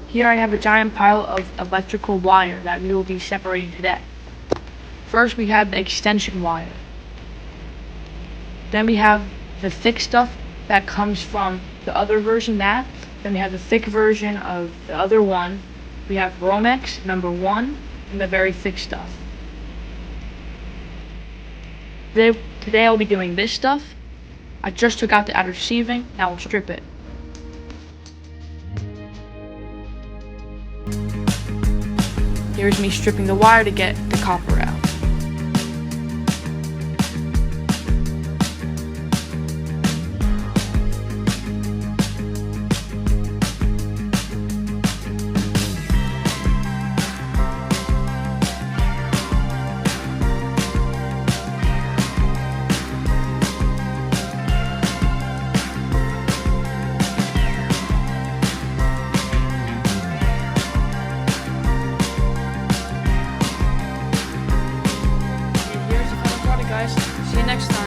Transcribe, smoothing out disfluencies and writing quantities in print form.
Here I have a giant pile of electrical wire that we will be separating today. First we have the extension wire. Then we have the thick stuff that comes from the other version that. Then we have the thick version of the other one. We have Romex number 1 and the very thick stuff. Today I'll be doing this stuff. I just took out the outer sheathing, now we'll strip it. Here's me stripping the wire to get the copper out. Guys, see you next time.